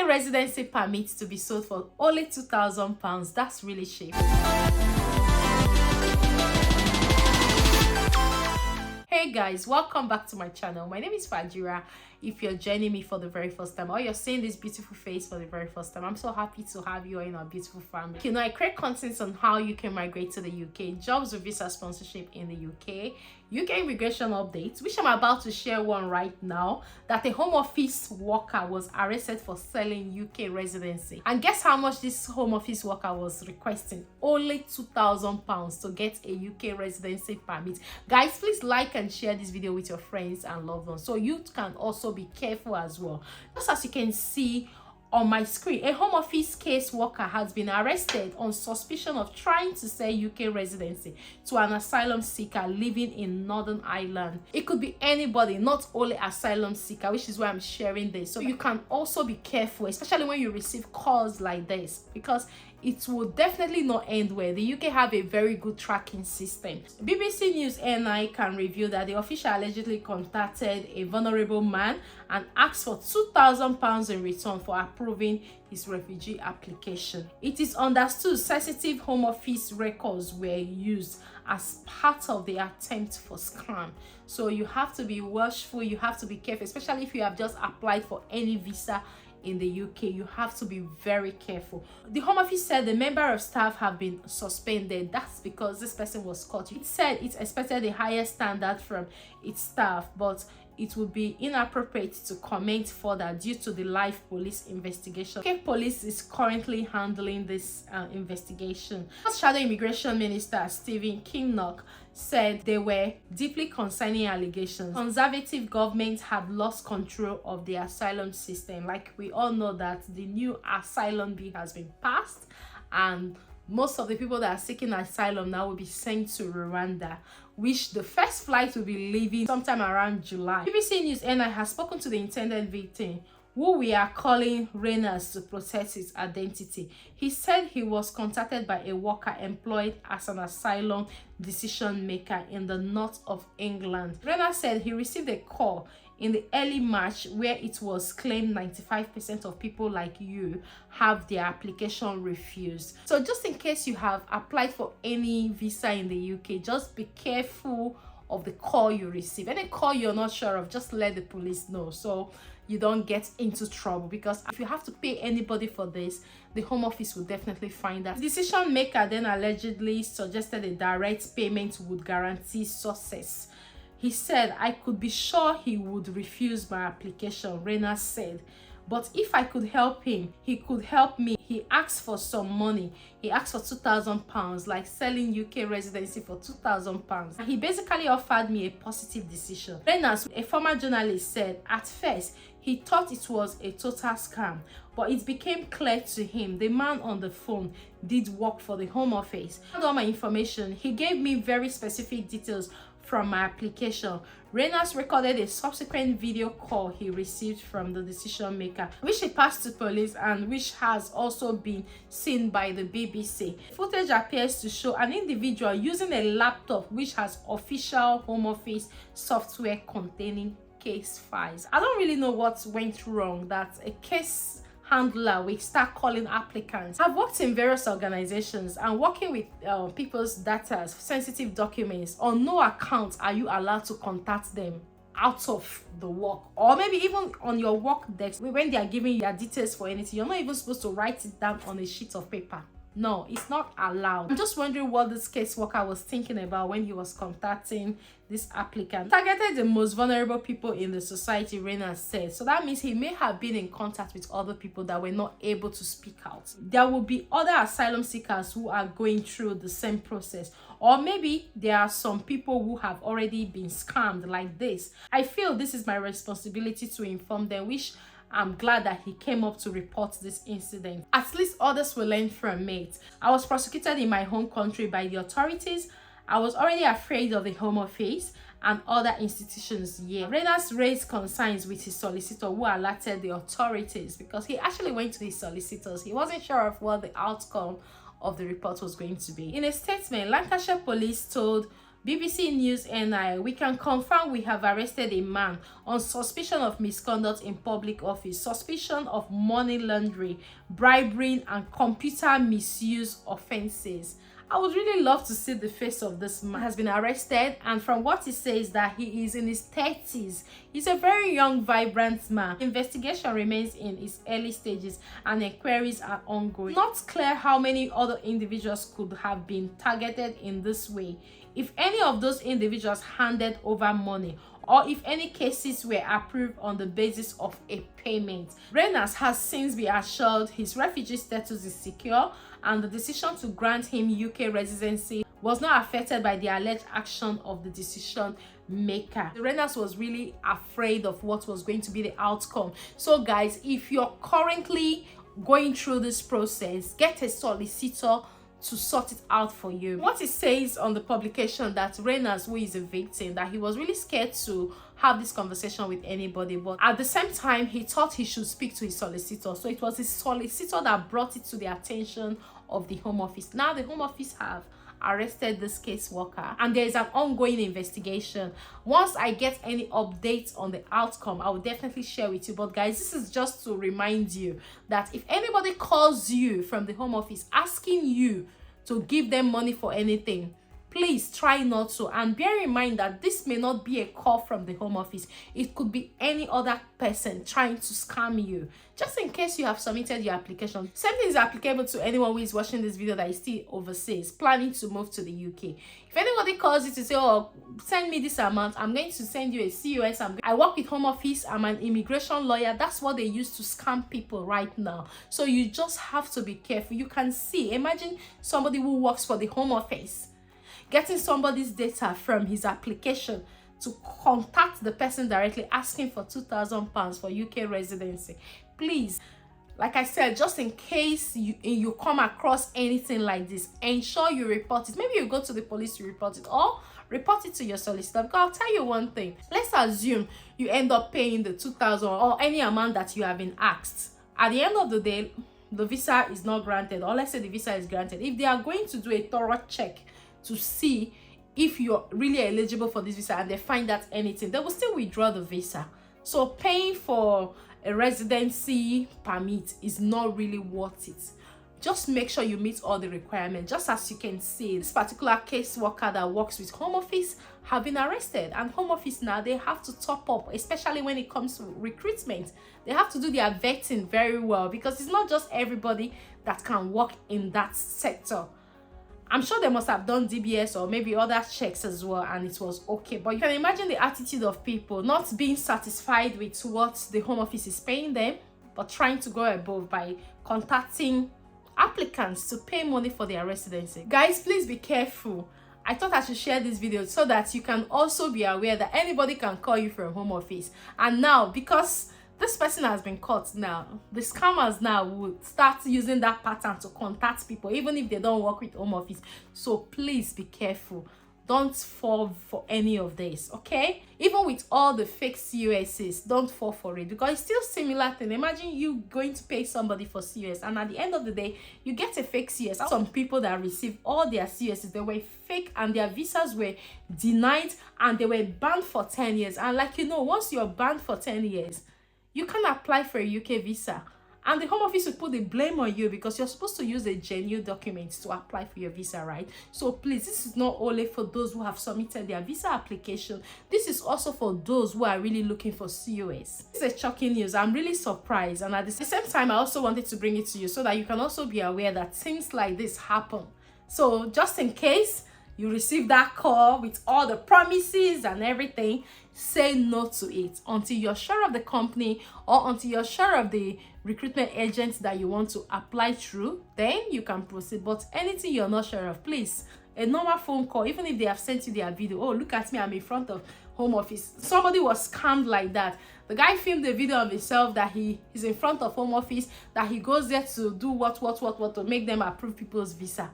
UK residency permits to be sold for only £2,000. That's really cheap. Hey guys, welcome back to my channel. My name is Fajira. If you're joining me for the very first time or you're seeing this beautiful face for the very first time, I'm so happy to have you in our beautiful family. You know, I create content on how you can migrate to the UK, jobs with visa sponsorship in the UK, UK immigration updates, which I'm about to share one right now, that a home office worker was arrested for selling UK residency. And guess how much this home office worker was requesting? Only £2,000 to get a UK residency permit. Guys, please like and share this video with your friends and loved ones so you can also be careful as well. Just as you can see on my screen, a home office case worker has been arrested on suspicion of trying to sell UK residency to an asylum seeker living in Northern Ireland. It could be anybody, not only asylum seeker, which is why I'm sharing this. So you can also be careful, especially when you receive calls like this, because it will definitely not end well. The UK have a very good tracking system. BBC News NI can reveal that the official allegedly contacted a vulnerable man and asked for £2,000 in return for approving his refugee application. It is understood sensitive home office records were used as part of the attempt for scam. So you have to be watchful, you have to be careful, especially if you have just applied for any visa in the UK. You have to be very careful. The Home Office said the member of staff have been suspended. That's because this person was caught. It said it expected a higher standard from its staff, but it would be inappropriate to comment further due to the live police investigation. UK police is currently handling this investigation. Shadow Immigration Minister Stephen Kinnock said they were deeply concerning allegations. Conservative government had lost control of the asylum system. Like we all know that the new asylum bill has been passed, and most of the people that are seeking asylum now will be sent to Rwanda, which the first flight will be leaving sometime around July. BBC News NI has spoken to the intended victim, who we are calling Renas to protect his identity. He said he was contacted by a worker employed as an asylum decision maker in the north of England. Renas said he received a call in the early March where it was claimed 95% of people like you have their application refused. So just in case you have applied for any visa in the UK, just be careful of the call you receive. Any call you're not sure of, just let the police know so you don't get into trouble, because if you have to pay anybody for this, the Home Office will definitely find that. The decision maker then allegedly suggested a direct payment would guarantee success. He said, "I could be sure he would refuse my application," Renas said. "But if I could help him, he could help me. He asked for some money. He asked for £2,000, like selling UK residency for £2,000. He basically offered me a positive decision." Renas, a former journalist, said at first he thought it was a total scam, but it became clear to him the man on the phone did work for the Home Office. I had all my information. He gave me very specific details from my application. Renas recorded a subsequent video call he received from the decision maker, which he passed to police and which has also been seen by the BBC. Footage appears to show an individual using a laptop which has official Home Office software containing case files. I don't really know what went wrong that a case handler will start calling applicants. I've worked in various organizations and working with people's data, sensitive documents. On no account are you allowed to contact them out of the work, or maybe even on your work desk when they are giving you their details for anything. You're not even supposed to write it down on a sheet of paper. No, it's not allowed. I'm just wondering what this caseworker was thinking about when he was contacting this applicant. Targeted the most vulnerable people in the society, Renas said. So that means he may have been in contact with other people that were not able to speak out. There will be other asylum seekers who are going through the same process. Or maybe there are some people who have already been scammed like this. I feel this is my responsibility to inform them, which I'm glad that he came up to report this incident. At least others will learn from it. I was prosecuted in my home country by the authorities. I was already afraid of the Home Office and other institutions here. Renas raised concerns with his solicitor, who alerted the authorities, because he actually went to his solicitors. He wasn't sure of what the outcome of the report was going to be. In a statement, Lancashire police told BBC News NI, we can confirm we have arrested a man on suspicion of misconduct in public office, suspicion of money laundering, bribery, and computer misuse offences. I would really love to see the face of this man. He has been arrested, and from what he says that he is in his 30s. He's a very young, vibrant man. Investigation remains in its early stages and inquiries are ongoing. Not clear how many other individuals could have been targeted in this way, if any of those individuals handed over money, or if any cases were approved on the basis of a payment. Reynolds has since been assured his refugee status is secure, and the decision to grant him UK residency was not affected by the alleged action of the decision maker. Reynolds was really afraid of what was going to be the outcome. So guys, if you're currently going through this process, get a solicitor to sort it out for you. What it says on the publication that Reynolds, who is a victim, that he was really scared to have this conversation with anybody, but at the same time he thought he should speak to his solicitor. So it was his solicitor that brought it to the attention of the Home Office. Now the Home Office have arrested this caseworker and there is an ongoing investigation. Once I get any updates on the outcome, I will definitely share with you. But guys, this is just to remind you that if anybody calls you from the Home Office asking you to give them money for anything, please try not to, and bear in mind that this may not be a call from the Home Office. It could be any other person trying to scam you, just in case you have submitted your application. Same thing is applicable to anyone who is watching this video that is still overseas planning to move to the UK. If anybody calls you to say, oh, send me this amount, I'm going to send you a COS, I work with Home Office, I'm an immigration lawyer, that's what they use to scam people right now. So you just have to be careful. You can see, imagine somebody who works for the Home Office getting somebody's data from his application to contact the person directly asking for £2,000 for UK residency. Please, like I said, just in case you come across anything like this, ensure you report it. Maybe you go to the police to report it, or report it to your solicitor. Because I'll tell you one thing, let's assume you end up paying the 2,000 or any amount that you have been asked. At the end of the day, the visa is not granted, or let's say the visa is granted. If they are going to do a thorough check to see if you're really eligible for this visa and they find out anything, they will still withdraw the visa. So paying for a residency permit is not really worth it. Just make sure you meet all the requirements. Just as you can see, this particular case worker that works with Home Office have been arrested, and Home Office now, they have to top up, especially when it comes to recruitment. They have to do their vetting very well, because it's not just everybody that can work in that sector. I'm sure they must have done DBS or maybe other checks as well, and it was okay. But you can imagine the attitude of people not being satisfied with what the Home Office is paying them, but trying to go above by contacting applicants to pay money for their residency. Guys, please be careful. I thought I should share this video so that you can also be aware that anybody can call you from Home Office. And now, because this person has been caught now, the scammers now will start using that pattern to contact people, even if they don't work with Home Office. So please be careful. Don't fall for any of this, okay? Even with all the fake COSs, don't fall for it, because it's still similar thing. Imagine you going to pay somebody for COS, and at the end of the day, you get a fake COS. Some people that received all their COSs, they were fake, and their visas were denied, and they were banned for 10 years. And like, you know, once you're banned for 10 years, you can apply for a UK visa, and the Home Office will put the blame on you, because you're supposed to use a genuine document to apply for your visa, right? So please, this is not only for those who have submitted their visa application, this is also for those who are really looking for COS. This is a shocking news. I'm really surprised, and at the same time, I also wanted to bring it to you so that you can also be aware that things like this happen. So just in case you receive that call with all the promises and everything, say no to it until you're sure of the company, or until you're sure of the recruitment agent that you want to apply through. Then you can proceed. But anything you're not sure of, please, a normal phone call, even if they have sent you their video, oh, look at me, I'm in front of Home Office. Somebody was scammed like that. The guy filmed a video of himself that he is in front of Home Office, that he goes there to do what to make them approve people's visa,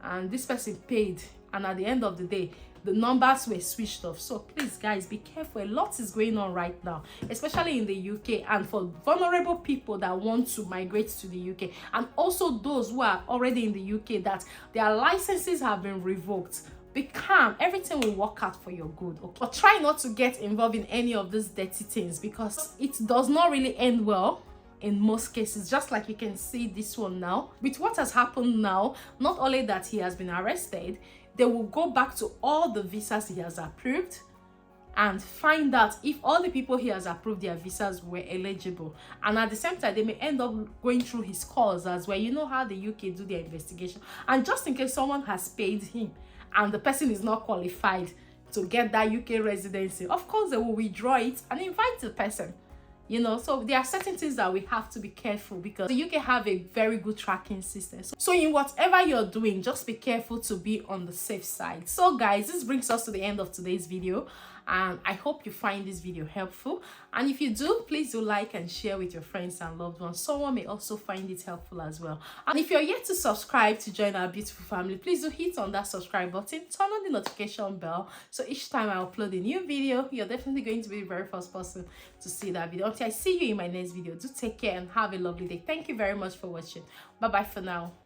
and this person paid, and at the end of the day, the numbers were switched off. So please, guys, be careful. A lot is going on right now, especially in the UK, and for vulnerable people that want to migrate to the UK, and also those who are already in the UK that their licenses have been revoked. Be calm, everything will work out for your good, okay? But try not to get involved in any of these dirty things, because it does not really end well in most cases. Just like you can see this one now, with what has happened now, not only that he has been arrested, they will go back to all the visas he has approved and find out if all the people he has approved their visas were eligible, and at the same time they may end up going through his calls as well. You know how the UK do their investigation, and just in case someone has paid him and the person is not qualified to get that UK residency, of course they will withdraw it and invite the person. You know, so there are certain things that we have to be careful, because the UK have a very good tracking system. So in whatever you're doing, just be careful to be on the safe side. So guys, this brings us to the end of today's video, and I hope you find this video helpful. And if you do, please do like and share with your friends and loved ones. Someone may also find it helpful as well. And if you're yet to subscribe to join our beautiful family, please do hit on that subscribe button, turn on the notification bell, so each time I upload a new video, you're definitely going to be the very first person to see that video. Until I see you in my next video, do take care and have a lovely day. Thank you very much for watching. Bye bye for now.